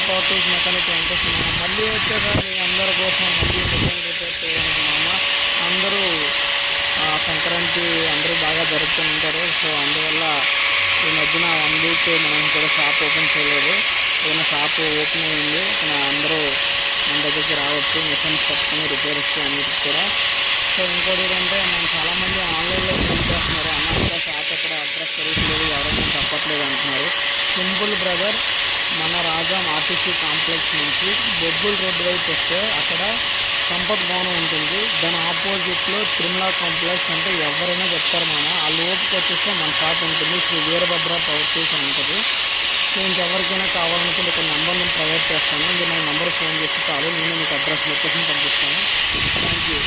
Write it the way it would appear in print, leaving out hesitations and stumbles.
Power tools mechanic Venkateswara. మళ్ళీ వచ్చాక మీ అందరి కోసం మళ్ళీ మొబైల్ రిపేర్ చేయనుకున్నాము. అందరూ సంక్రాంతి అందరూ బాగా జరుపుకుంటారు. సో అందువల్ల ఈ మధ్యన 1 వీక్ మనం కూడా షాప్ ఓపెన్ చేయలేదు. ఏదైనా షాప్ ఓపెన్ అయ్యింది, అందరూ మన దగ్గరికి రావచ్చు మిషన్స్ పట్టుకొని రిపేర్స్ అన్నిటికి కూడా. సో ఇంకోటి ఏంటంటే మనం చాలామంది ఆన్లైన్లో ఫోన్ చేస్తున్నారు, అన్న ఇంకా షాప్ ఎక్కడ అడ్రస్ తెలియట్లేదు, ఎవరైనా చెప్పట్లేదు అంటున్నారు. సింపుల్ బ్రదర్, మన రాజాం ఆర్టీసీ కాంప్లెక్స్ నుంచి బొబ్బుల్ రోడ్డు వైపు వస్తే అక్కడ సంపత్ భవనం ఉంటుంది. దాని ఆపోజిట్లో తిరుమల కాంప్లెక్స్ అంటే ఎవరైనా చెప్తారు మన. ఆ లోపుకి వచ్చేస్తే మన షాప్ ఉంటుంది. శ్రీ వీరభద్ర పవర్ టూల్స్ అని ఉంటుంది. సో ఇంకెవరికైనా కావాలనుకుంటే ఇక్కడ నెంబర్ నేను ప్రొవైడ్ చేస్తాను. మీరు నా నెంబర్ ఫోన్ చేసి చాలు, నేను మీకు అడ్రస్ లొకేషన్ పంపిస్తాను. Thank you.